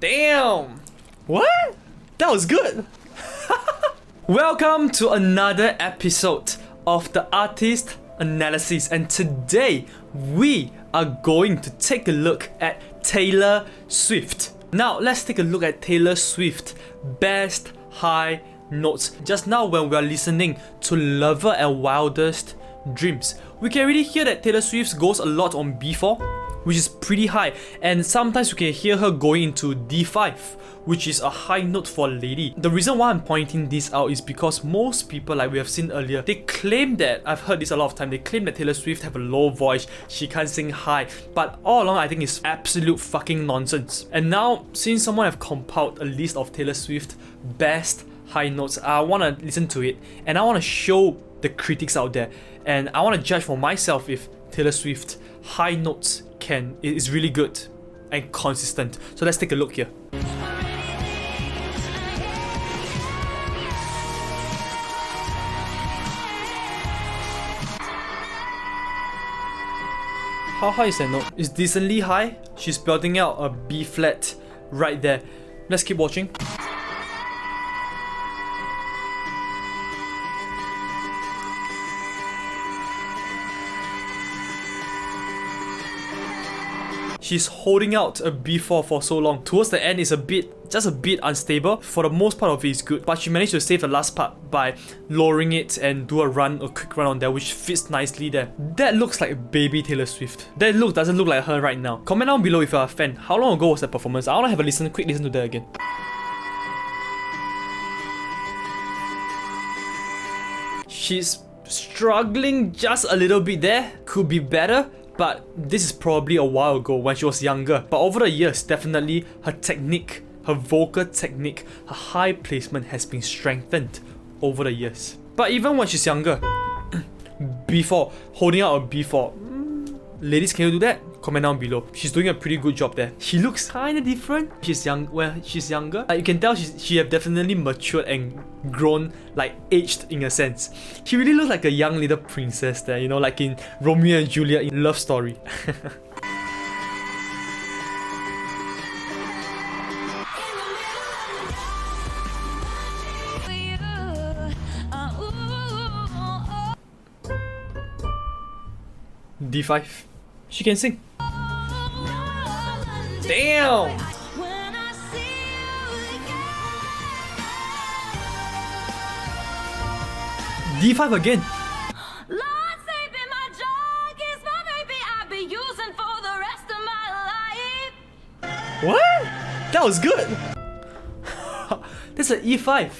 Damn! What? That was good! Welcome to another episode of the Artiste Analysis, and today we are going to take a look at Taylor Swift. Now let's take a look at Taylor Swift's best high notes. Just now when we are listening to Lover and Wildest Dreams, we can really hear that Taylor Swift goes a lot on B4, which is pretty high, and sometimes you can hear her going into D5, which is a high note for a lady. The reason why I'm pointing this out is because most people, like we have seen earlier, they claim that, I've heard this a lot of time, they claim that Taylor Swift have a low voice, she can't sing high, but all along I think it's absolute fucking nonsense. And now, since someone have compiled a list of Taylor Swift best high notes, I want to listen to it, and I want to show the critics out there, and I want to judge for myself if Taylor Swift high notes is really good and consistent. So let's take a look here. How high is that note? It's decently high. She's belting out a B flat right there. Let's keep watching. She's holding out a B4 for so long. Towards the end, it's just a bit unstable. For the most part of it is good, but she managed to save the last part by lowering it and do a quick run on there, which fits nicely there. That looks like baby Taylor Swift. That look doesn't look like her right now. Comment down below if you're a fan. How long ago was that performance? I want to have a quick listen to that again. She's struggling just a little bit there. Could be better. But this is probably a while ago when she was younger. But over the years, definitely her technique, her vocal technique, her high placement has been strengthened over the years. But even when she's younger, B4, holding out a B4, ladies, can you do that? Comment down below. She's doing a pretty good job there. She looks kinda different. She's younger. You can tell she have definitely matured and grown, like aged in a sense. She really looks like a young little princess there, you know, like in Romeo and Juliet in Love Story. D5. She can sing. Damn! D5 again. What? That was good. That's an E5.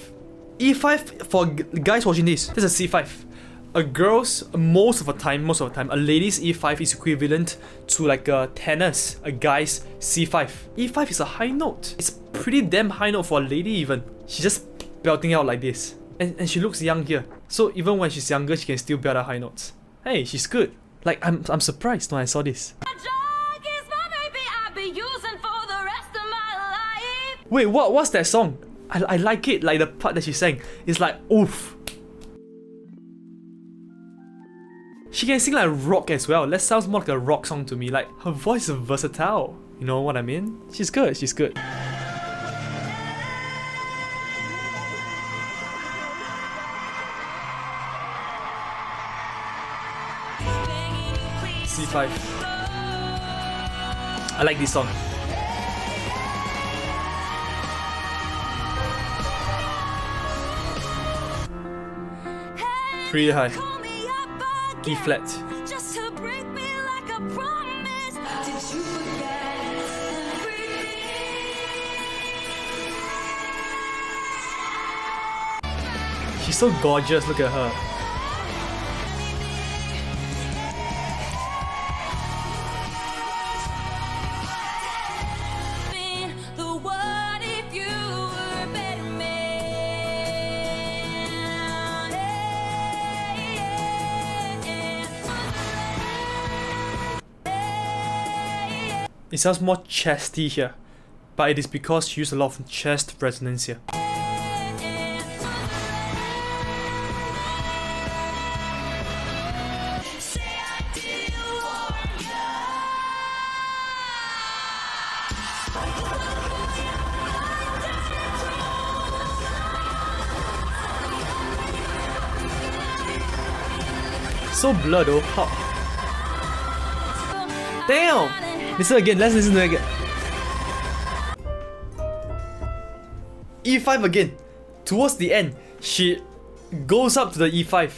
E5 for guys watching this. That's a C5. A girl's, most of the time, a lady's E5 is equivalent to like a tenor's, a guy's C5. E5 is a high note. It's pretty damn high note for a lady even. She's just belting out like this. And she looks young here. So even when she's younger, she can still belt out high notes. Hey, she's good. Like, I'm surprised when I saw this. Wait, what's that song? I like it, like the part that she sang. It's like, oof. She can sing like rock as well. That sounds more like a rock song to me. Like, her voice is versatile. You know what I mean? She's good, she's good. C5. I like this song. Pretty high. E flat. She's so gorgeous, look at her. It sounds more chesty here, but it is because she used a lot of chest resonance here. so blurred though. How? Damn! Listen again, let's listen to it again. E5 again. Towards the end, she goes up to the E5.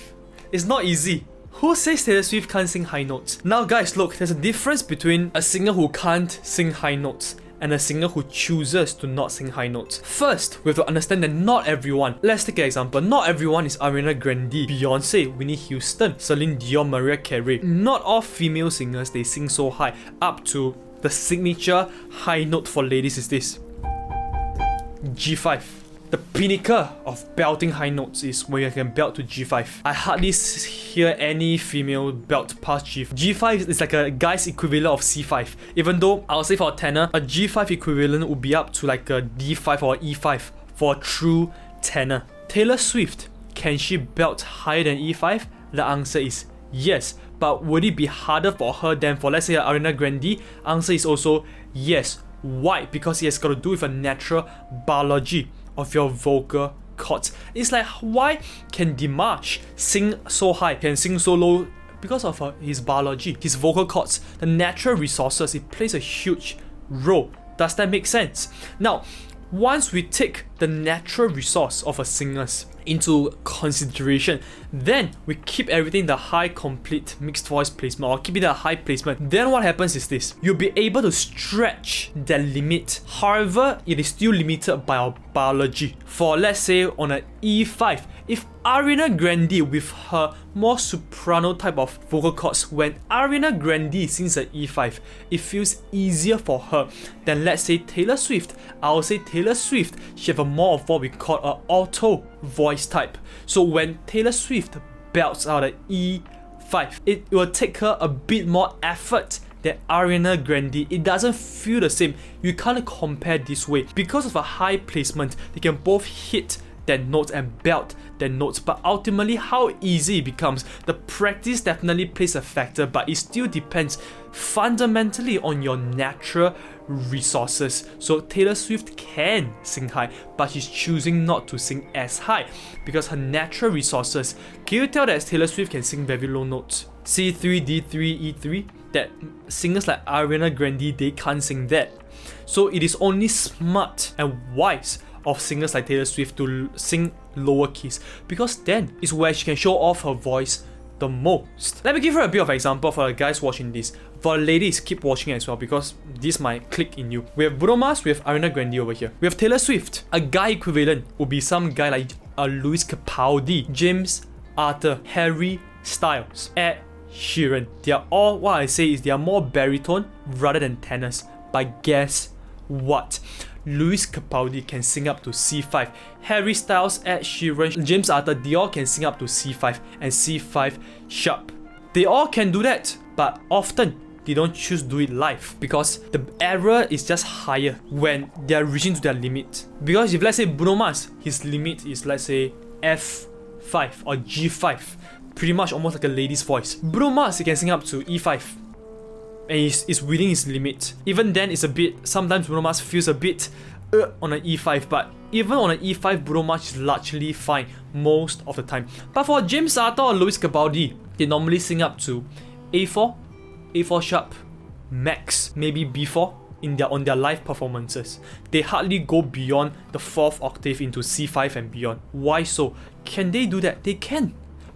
It's not easy. Who says Taylor Swift can't sing high notes? Now guys, look, there's a difference between a singer who can't sing high notes and a singer who chooses to not sing high notes. First, we have to understand that not everyone, let's take an example, not everyone is Ariana Grande, Beyonce, Whitney Houston, Celine Dion, Mariah Carey. Not all female singers, they sing so high. Up to the signature high note for ladies is this. G5. The pinnacle of belting high notes is when you can belt to G5. I hardly hear any female belt past G5. G5 is like a guy's equivalent of C5. Even though I would say for a tenor, a G5 equivalent would be up to like a D5 or E5 for a true tenor. Taylor Swift, can she belt higher than E5? The answer is yes. But would it be harder for her than for, let's say, Ariana Grande? Answer is also yes. Why? Because it has got to do with a natural biology of your vocal cords. It's like, why can Dimash sing so high, can sing so low? Because of his biology, his vocal cords, the natural resources, it plays a huge role. Does that make sense? Now, once we take the natural resource of a singer's into consideration, then we keep everything in the high complete mixed voice placement, or keep it at a high placement. Then what happens is this: you'll be able to stretch that limit. However, it is still limited by our biology. For, let's say, on an E5, if Ariana Grande with her more soprano type of vocal cords, when Ariana Grande sings an E5, it feels easier for her than, let's say, Taylor Swift. I would say Taylor Swift, she have a more of what we call an alto voice type. So when Taylor Swift belts out an E5, it will take her a bit more effort than Ariana Grande. It doesn't feel the same. You can't compare this way. Because of a high placement, they can both hit their notes and belt their notes, but ultimately how easy it becomes, the practice definitely plays a factor, but it still depends fundamentally on your natural resources. So Taylor Swift can sing high, but she's choosing not to sing as high because her natural resources. Can you tell that Taylor Swift can sing very low notes? C3, D3, E3, that singers like Ariana Grande, they can't sing that. So it is only smart and wise of singers like Taylor Swift to sing lower keys, because then is where she can show off her voice the most. Let me give her a bit of example for the guys watching this. For the ladies, keep watching as well, because this might click in you. We have Bruno Mars, we have Ariana Grande over here. We have Taylor Swift. A guy equivalent would be some guy like Louis Capaldi, James Arthur, Harry Styles, Ed Sheeran. They are all, what I say is they are more baritone rather than tenors. But guess what? Louis Capaldi can sing up to C5. Harry Styles, Ed Sheeran, James Arthur, they all can sing up to C5 and C5 sharp. They all can do that, but often they don't choose to do it live because the error is just higher when they are reaching to their limit. Because if, let's say, Bruno Mars, his limit is, let's say, F5 or G5, pretty much almost like a lady's voice. Bruno Mars, he can sing up to E5. And is within his limit. Even then, it's a bit, sometimes Bruno Mars feels a bit on an E5, but even on an E5, Bruno Mars is largely fine most of the time. But for James Arthur or Louis Capaldi, they normally sing up to A4, A4 sharp, max, maybe B4 on their live performances. They hardly go beyond the 4th octave into C5 and beyond. Why so? Can they do that? They can,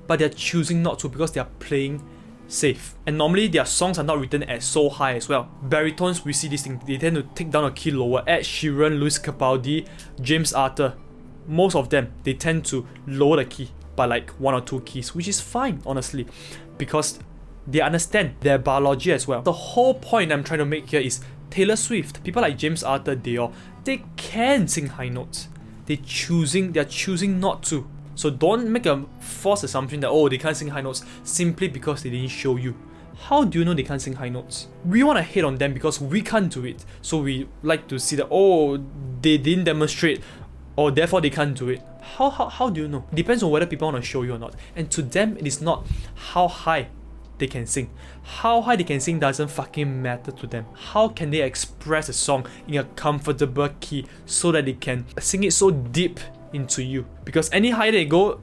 but they're choosing not to because they're playing safe. And normally their songs are not written as so high as well. Baritones, we see this thing, they tend to take down a key lower. Ed Sheeran, Louis Capaldi, James Arthur, most of them, they tend to lower the key by like 1 or 2 keys, which is fine, honestly, because they understand their biology as well. The whole point I'm trying to make here is Taylor Swift, people like James Arthur, they can sing high notes. They're choosing not to. So don't make a false assumption that, oh, they can't sing high notes simply because they didn't show you. How do you know they can't sing high notes? We want to hate on them because we can't do it. So we like to see that, oh, they didn't demonstrate, or therefore they can't do it. How do you know? It depends on whether people want to show you or not. And to them, it is not how high they can sing. How high they can sing doesn't fucking matter to them. How can they express a song in a comfortable key so that they can sing it so deep into you? Because any higher they go,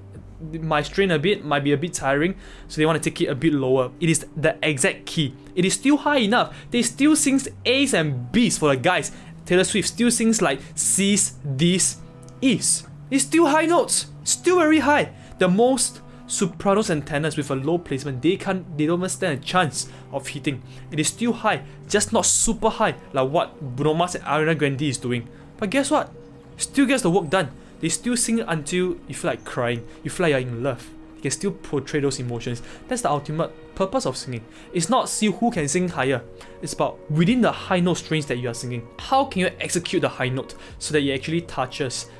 might strain a bit, might be a bit tiring, so they want to take it a bit lower. It is the exact key. It is still high enough. They still sings A's and B's for the guys. Taylor Swift still sings like C's, D's, E's. It's still high notes, still very high. The most sopranos and tenors with a low placement, they don't even stand a chance of hitting. It is still high, just not super high like what Bruno Mars and Ariana Grande is doing. But guess what? Still gets the work done. They still sing until you feel like crying, you feel like you're in love. You can still portray those emotions. That's the ultimate purpose of singing. It's not see who can sing higher. It's about within the high note strings that you are singing, how can you execute the high note so that it actually touches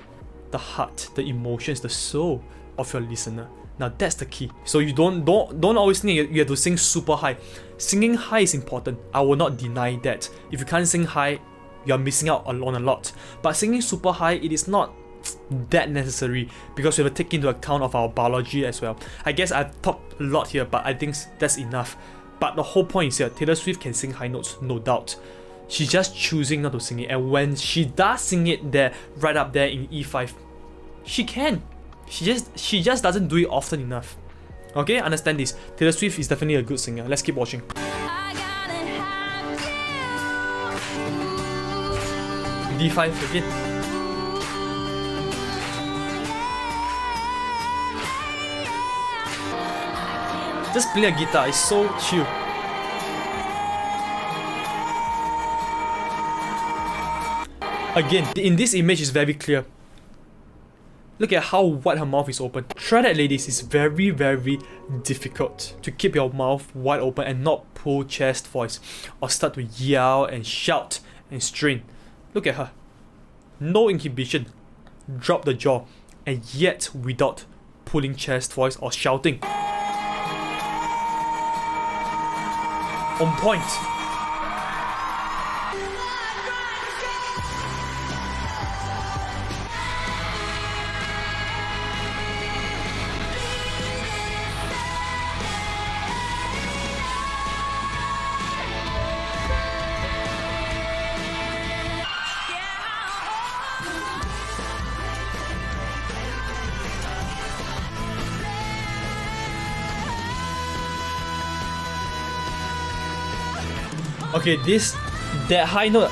the heart, the emotions, the soul of your listener. Now that's the key. So you don't always think you have to sing super high. Singing high is important. I will not deny that. If you can't sing high, you are missing out on a lot. But singing super high, it is not that necessary because we have to take into account of our biology as well. I guess I've talked a lot here, but I think that's enough. But the whole point is here, Taylor Swift can sing high notes, no doubt. She's just choosing not to sing it, and when she does sing it there, right up there in E5, she can. She just doesn't do it often enough. Okay, understand this. Taylor Swift is definitely a good singer. Let's keep watching. D5 again. Just play a guitar, it's so chill. Again, in this image is very clear. Look at how wide her mouth is open. Try that, ladies. It's very, very difficult to keep your mouth wide open and not pull chest voice or start to yell and shout and strain. Look at her. No inhibition. Drop the jaw, and yet without pulling chest voice or shouting. On point. Okay, that high note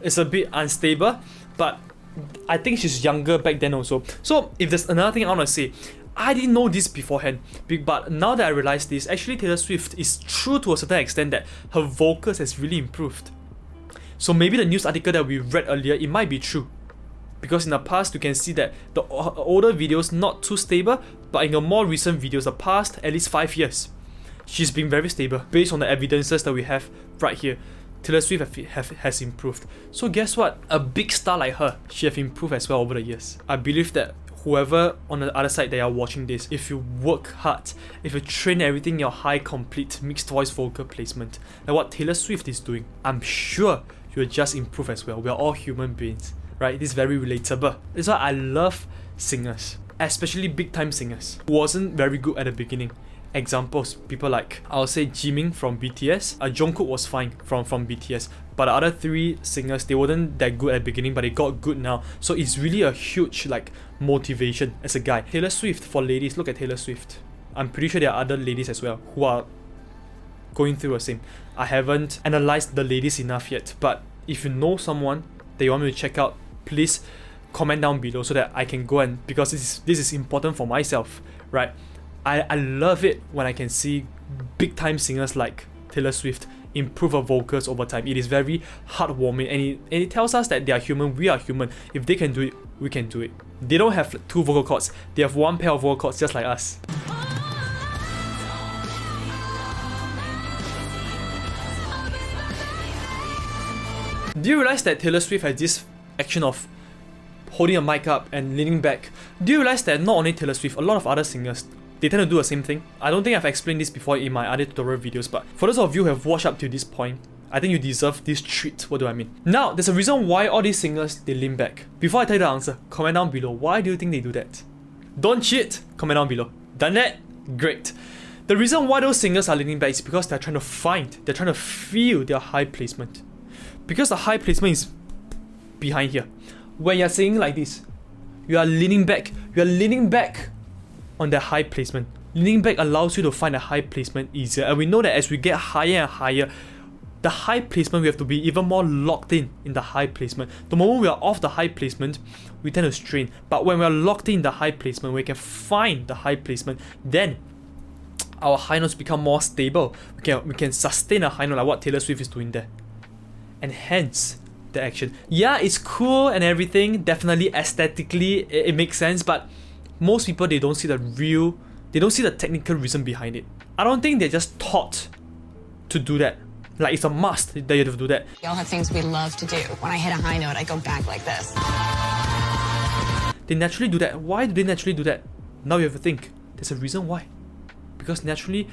is a bit unstable, but I think she's younger back then also. So if there's another thing I want to say, I didn't know this beforehand, but now that I realize this, actually Taylor Swift is true to a certain extent that her vocals has really improved. So maybe the news article that we read earlier, it might be true. Because in the past, you can see that the older videos not too stable, but in the more recent videos, the past at least 5 years, she's been very stable. Based on the evidences that we have right here, Taylor Swift has improved. So guess what? A big star like her, she have improved as well over the years. I believe that whoever on the other side that are watching this, if you work hard, if you train everything in your high complete mixed voice vocal placement, like what Taylor Swift is doing, I'm sure you'll just improve as well. We are all human beings, right? This is very relatable. That's why I love singers, especially big time singers who wasn't very good at the beginning. Examples, people like, I'll say Jimin from BTS. Jungkook was fine from BTS, but the other three singers, they weren't that good at the beginning, but they got good now. So it's really a huge like motivation as a guy. Taylor Swift, for ladies, look at Taylor Swift. I'm pretty sure there are other ladies as well who are going through the same. I haven't analyzed the ladies enough yet, but if you know someone that you want me to check out, please comment down below so that I can go and, because this is important for myself, right? I love it when I can see big time singers like Taylor Swift improve her vocals over time. It is very heartwarming, and it tells us that they are human, we are human. If they can do it, we can do it. They don't have two vocal cords, they have one pair of vocal cords just like us. Do you realize that Taylor Swift has this action of holding a mic up and leaning back? Do you realize that not only Taylor Swift, a lot of other singers, they tend to do the same thing? I don't think I've explained this before in my other tutorial videos, but for those of you who have watched up to this point, I think you deserve this treat. What do I mean? Now, there's a reason why all these singers, they lean back. Before I tell you the answer, comment down below. Why do you think they do that? Don't cheat! Comment down below. Done that? Great. The reason why those singers are leaning back is because they're trying to feel their high placement. Because the high placement is behind here. When you're singing like this, You are leaning back. You are leaning back on the high placement. Leaning back allows you to find a high placement easier. And we know that as we get higher and higher, the high placement, we have to be even more locked in the high placement. The moment we are off the high placement, we tend to strain. But when we are locked in the high placement, we can find the high placement, then our high notes become more stable. We can sustain a high note like what Taylor Swift is doing there. And hence, the action. Yeah, it's cool and everything. Definitely aesthetically, it makes sense. But most people, they don't see the technical reason behind it. I don't think they're just taught to do that. Like, it's a must that you have to do that. We all have things we love to do. When I hit a high note, I go back like this. They naturally do that. Why do they naturally do that? Now you have to think. There's a reason why. Because naturally,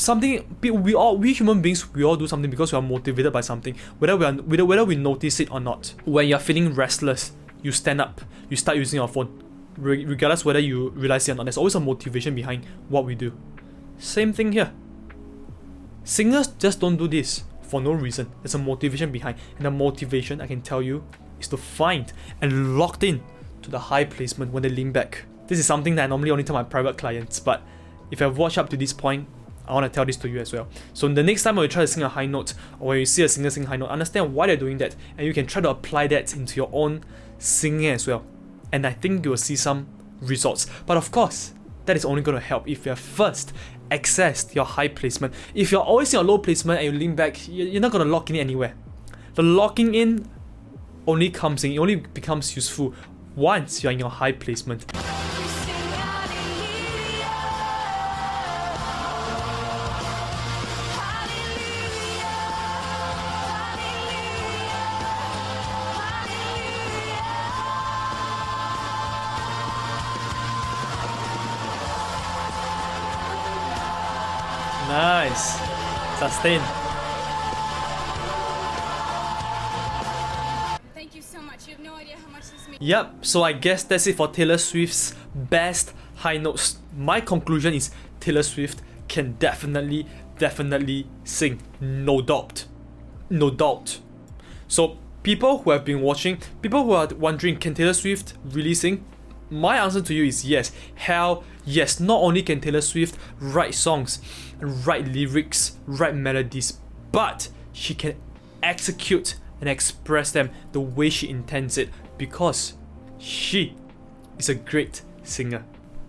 we human beings, we all do something because we are motivated by something. Whether we notice it or not. When you're feeling restless, you stand up. You start using your phone. Regardless whether you realize it or not, there's always a motivation behind what we do. Same thing here. Singers just don't do this for no reason. There's a motivation behind, and the motivation, I can tell you, is to find and locked in to the high placement when they lean back. This is something that I normally only tell my private clients, but if I've watched up to this point, I want to tell this to you as well. So the next time when you try to sing a high note, or when you see a singer sing high note, understand why they're doing that, and you can try to apply that into your own singing as well. And I think you will see some results. But of course, that is only going to help if you have first accessed your high placement. If you're always in your low placement and you lean back, you're not going to lock in anywhere. The locking in only comes in, it only becomes useful once you're in your high placement. Nice. Sustain. Thank you so much. You have no idea how much this means. Yep, so I guess that's it for Taylor Swift's best high notes. My conclusion is Taylor Swift can definitely sing. No doubt. No doubt. So people who have been watching, people who are wondering, can Taylor Swift really sing? My answer to you is yes. Hell yes. Not only can Taylor Swift write songs, write lyrics, write melodies, but she can execute and express them the way she intends it, because she is a great singer.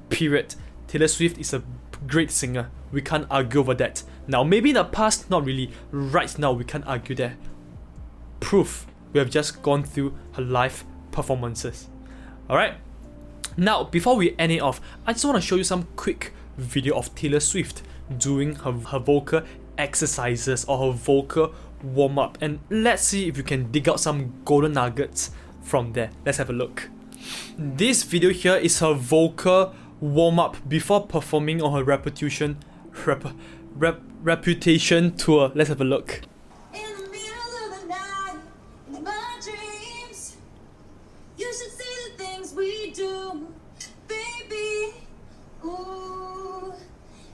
Period. Taylor Swift is a great singer. We can't argue over that. Now, maybe in the past, not really. Right now, we can't argue that. Proof. We have just gone through her live performances. Alright? Now, before we end it off, I just want to show you some quick video of Taylor Swift doing her vocal exercises or her vocal warm-up, and let's see if you can dig out some golden nuggets from there. Let's have a look. This video here is her vocal warm-up before performing on her reputation tour. Let's have a look. In the middle of the night, in my dreams, you should see the things we do, baby. Ooh,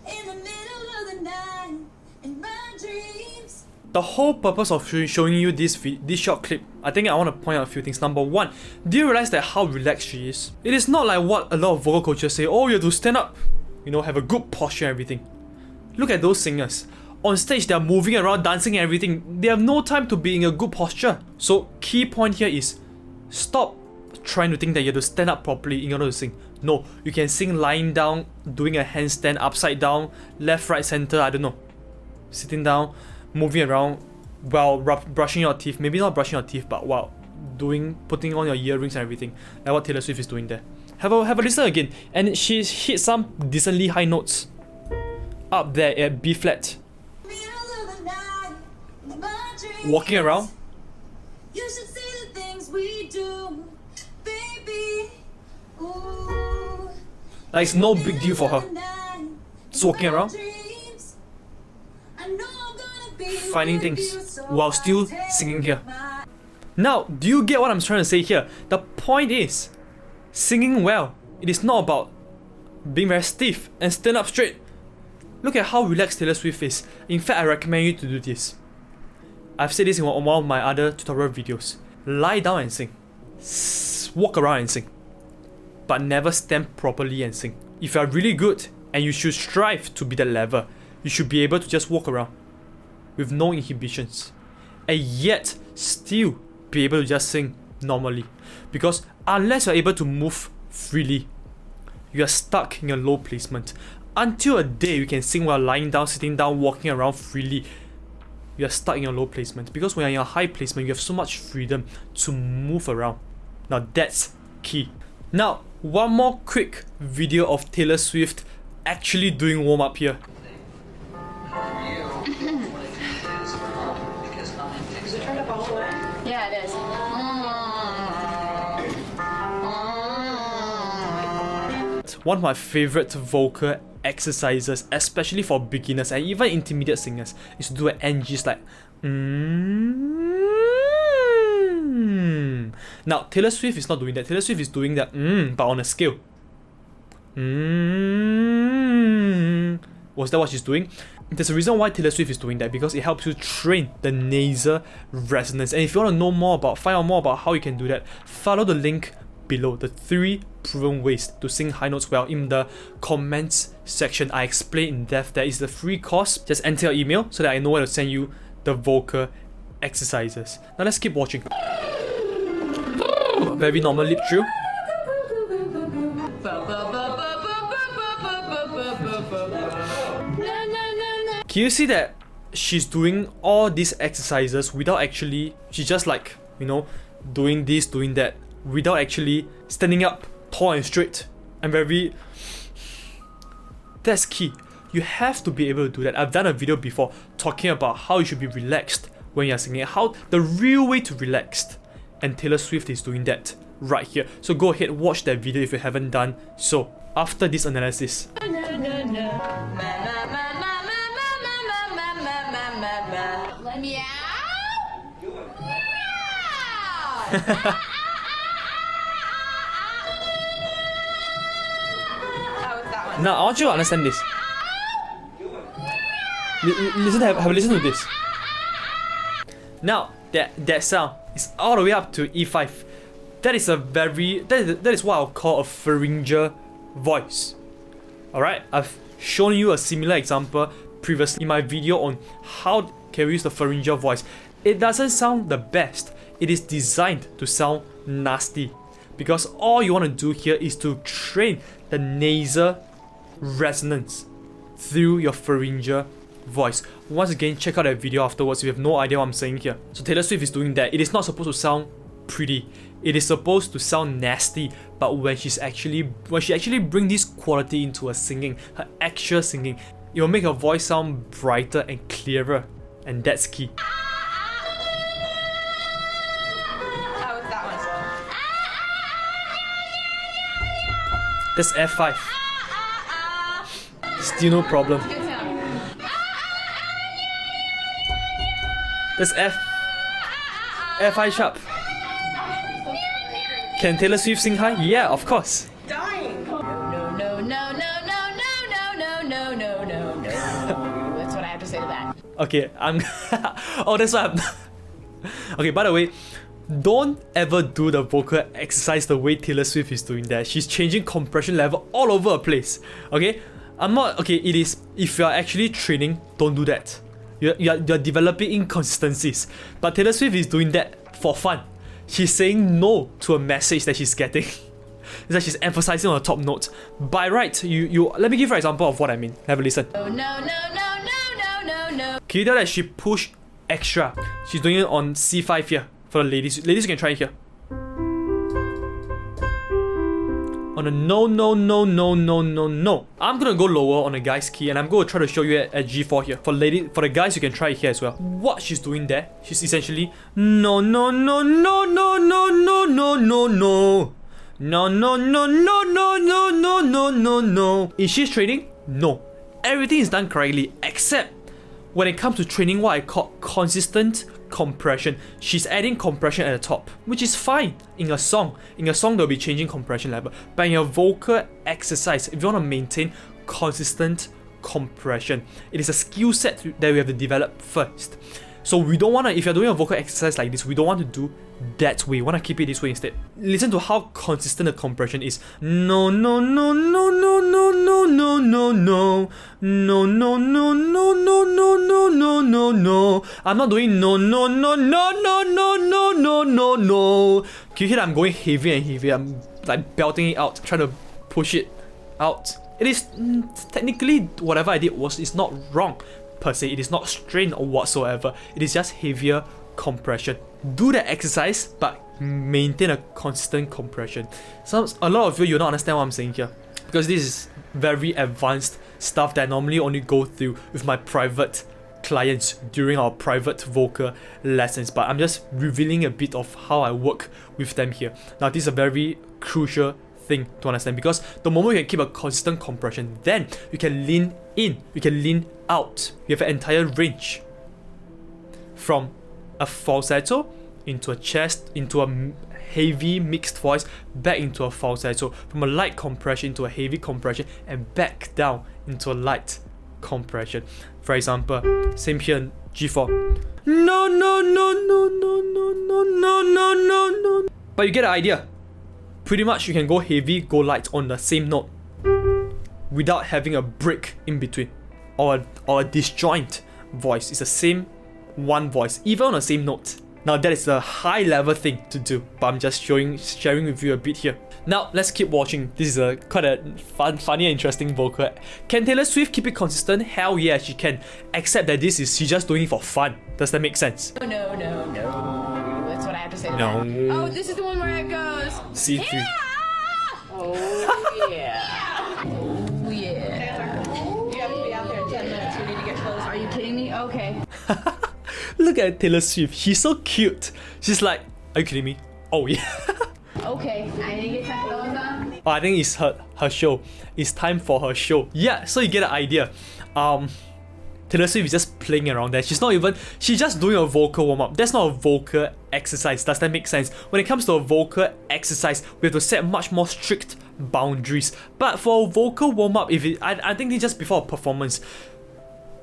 in the middle of the night, in my dreams. The whole purpose of showing you this short clip, I think I want to point out a few things. Number one, do you realize that how relaxed she is? It is not like what a lot of vocal coaches say, oh, you have to stand up, you know, have a good posture and everything. Look at those singers. On stage, they are moving around, dancing and everything. They have no time to be in a good posture. So, key point here is, stop trying to think that you have to stand up properly in order to sing. No, you can sing lying down, doing a handstand, upside down, left, right, center, I don't know. Sitting down, moving around while brushing your teeth. Maybe not brushing your teeth, but while putting on your earrings and everything. Like what Taylor Swift is doing there. Have a listen again. And she hit some decently high notes up there at B flat. Walking around. You should see the things we do, baby. Ooh, Like, it's no big deal for her. Just walking around, finding things while still singing here. Now, do you get what I'm trying to say here? The point is, singing well, it is not about being very stiff and stand up straight. Look at how relaxed Taylor Swift is. In fact, I recommend you to do this. I've said this in one of my other tutorial videos. Lie down and sing. Walk around and sing. but never stand properly and sing. If you are really good, and you should strive to be that level, you should be able to just walk around with no inhibitions, and yet still be able to just sing normally. Because unless you're able to move freely, you are stuck in a low placement. Until a day you can sing while lying down, sitting down, walking around freely, you are stuck in a low placement. Because when you're in a high placement, you have so much freedom to move around. Now that's key. Now, one more quick video of Taylor Swift actually doing warm up here. Yeah, it is. One of my favorite vocal exercises, especially for beginners and even intermediate singers, is to do an NGs like Now, Taylor Swift is not doing that. Taylor Swift is doing that but on a scale. Was that what she's doing? There's a reason why Taylor Swift is doing that, because it helps you train the nasal resonance. And if you want to know more about, find out more about how you can do that, follow the link below, the 3 proven ways to sing high notes well. In the comments section, I explain in depth. That is the free course. Just enter your email so that I know where to send you the vocal exercises. Now let's keep watching. Very normal lip trill. Can you see that she's doing all these exercises without actually, she's just like, you know, doing this, doing that, without actually standing up tall and straight and very... That's key. You have to be able to do that. I've done a video before talking about how you should be relaxed when you're singing, how the real way to relax. And Taylor Swift is doing that right here. So go ahead, watch that video if you haven't done so. After this analysis. Now I want you to understand this. Listen, have a listen to this. Now that sound is all the way up to E5. That is a very that is what I'll call a pharyngeal voice. Alright, I've shown you a similar example previously in my video on how can we use the pharyngeal voice. It doesn't sound the best. It is designed to sound nasty, because all you want to do here is to train the nasal resonance through your pharyngeal voice. Once again, check out that video afterwards if you have no idea what I'm saying here. So Taylor Swift is doing that. It is not supposed to sound pretty. It is supposed to sound nasty, but when she actually brings this quality into her singing, her actual singing, it will make her voice sound brighter and clearer, and that's key. That's F5. Still no problem. That's F5 sharp. Can Taylor Swift sing high? Yeah, of course. Dying. No. That's what I have to say to that. Okay, I'm. Oh, that's what I'm. Okay, by the way, don't ever do the vocal exercise the way Taylor Swift is doing that. She's changing compression level all over the place. Okay, I'm not. Okay, it is. If you're actually training, don't do that. You're developing inconsistencies. But Taylor Swift is doing that for fun. She's saying no to a message that she's getting. It's like she's emphasizing on the top notes. By right, you let me give you an example of what I mean. Have a listen. No. Can you tell that she pushed extra? She's doing it on C5 here for the ladies. Ladies, you can try it here. On a no. I'm gonna go lower on the guy's key, and I'm gonna try to show you at G4 here. For the guys, you can try it here as well. What she's doing there, she's essentially no. Is she training? No. Everything is done correctly, except when it comes to training what I call consistent compression. She's adding compression at the top, which is fine in a song. In a song, they'll be changing compression level. But in your vocal exercise, if you want to maintain consistent compression, it is a skill set that we have to develop first. So we don't want to, if you're doing a vocal exercise like this, we don't want to do that way. We want to keep it this way instead. Listen to how consistent the compression is. No, no, no, no, no, no, no, no, no, no. No, no, no, no, no, no, no, no, no, no. I'm not doing no, no, no, no, no, no, no, no, no, no. Can you hear that I'm going heavier and heavier? I'm like belting it out, trying to push it out. It is technically whatever I did is not wrong per se. It is not strained or whatsoever. It is just heavier compression. Do the exercise, but maintain a consistent compression. A lot of you not understand what I'm saying here, because this is very advanced stuff that I normally only go through with my private clients during our private vocal lessons, but I'm just revealing a bit of how I work with them here. Now, this is a very crucial thing to understand, because the moment you can keep a consistent compression, then you can lean in, you can lean out. You have an entire range from a falsetto into a chest, into a heavy mixed voice, back into a falsetto, from a light compression into a heavy compression, and back down into a light compression. For example, same here, G4. No, no, no, no, no, no, no, no, no, no, no. But you get the idea. Pretty much you can go heavy, go light on the same note without having a break in between, or a disjoint voice. It's the same one voice, even on the same note. Now that is a high level thing to do, but I'm just sharing with you a bit here. Now let's keep watching. This is quite a funny and interesting vocal. Can Taylor Swift keep it consistent? Hell yeah, she can. Except that she's just doing it for fun. Does that make sense? No, no, no, no. That's what I have to say to No. that. Oh, this is the one where it goes. See through. Yeah! Oh yeah. Oh yeah. You have to be out there in 10 minutes. We need to get close. Are you kidding me? Okay. Look at Taylor Swift. She's so cute. She's like, are you kidding me? Oh yeah. Okay. I need to get some clothes on. Oh, I think it's her show. It's time for her show. Yeah, so you get an idea. Taylor Swift is just playing around there. She's just doing a vocal warm-up. That's not a vocal exercise. Does that make sense? When it comes to a vocal exercise, we have to set much more strict boundaries. But for a vocal warm-up, I think it's just before a performance.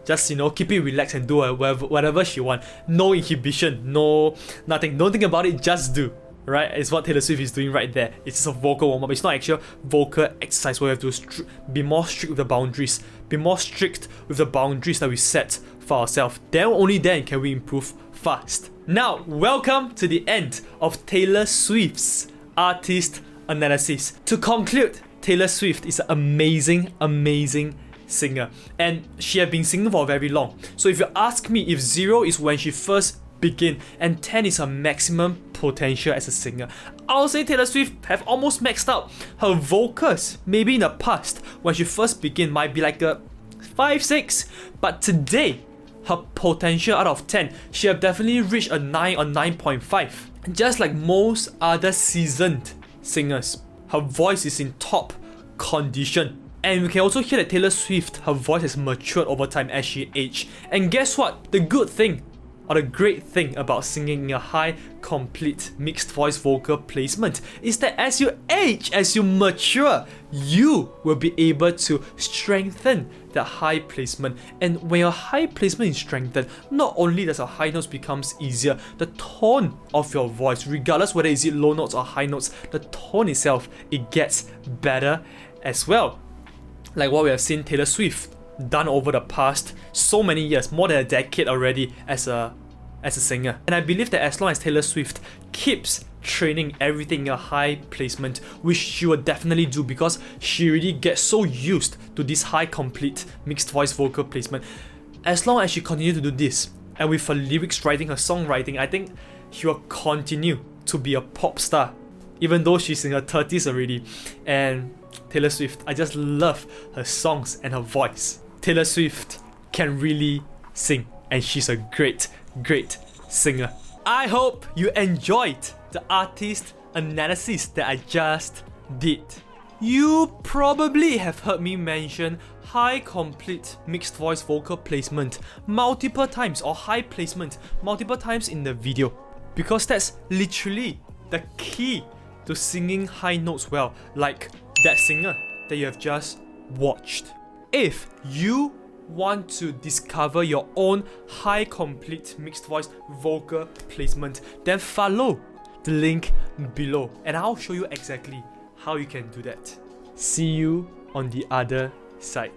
Just, keep it relaxed and do whatever she wants. No inhibition, no nothing. Don't think about it, just do. Right? It's what Taylor Swift is doing right there. It's just a vocal warm-up. It's not actual vocal exercise where we have to be more strict with the boundaries. Be more strict with the boundaries that we set for ourselves. Only then can we improve fast. Now, welcome to the end of Taylor Swift's Artiste Analysis. To conclude, Taylor Swift is an amazing, amazing singer. And she has been singing for very long. So if you ask me if 0 is when she first began and 10 is her maximum potential as a singer, I'll say Taylor Swift have almost maxed out. Her vocals, maybe in the past, when she first began, might be like a 5, 6. But today, her potential out of 10, she have definitely reached a 9 or 9.5. Just like most other seasoned singers, her voice is in top condition. And we can also hear that Taylor Swift, her voice has matured over time as she aged. And guess what? The good thing, or the great thing about singing in a high, complete, mixed voice vocal placement is that as you age, as you mature, you will be able to strengthen the high placement. And when your high placement is strengthened, not only does your high notes becomes easier, the tone of your voice, regardless whether is it low notes or high notes, the tone itself, it gets better as well. Like what we have seen Taylor Swift done over the past so many years, more than a decade already as a singer. And I believe that as long as Taylor Swift keeps training everything in a high placement, which she will definitely do because she really gets so used to this high complete mixed voice vocal placement, as long as she continues to do this, and with her lyrics writing, her songwriting, I think she will continue to be a pop star, even though she's in her 30s already. And Taylor Swift, I just love her songs and her voice. Taylor Swift can really sing, and she's a great singer. I hope you enjoyed the artist analysis that I just did. You probably have heard me mention high complete mixed voice vocal placement multiple times, or high placement multiple times in the video, because that's literally the key to singing high notes well, like that singer that you have just watched. If you want to discover your own high complete mixed voice vocal placement, then follow the link below and I'll show you exactly how you can do that. See you on the other side.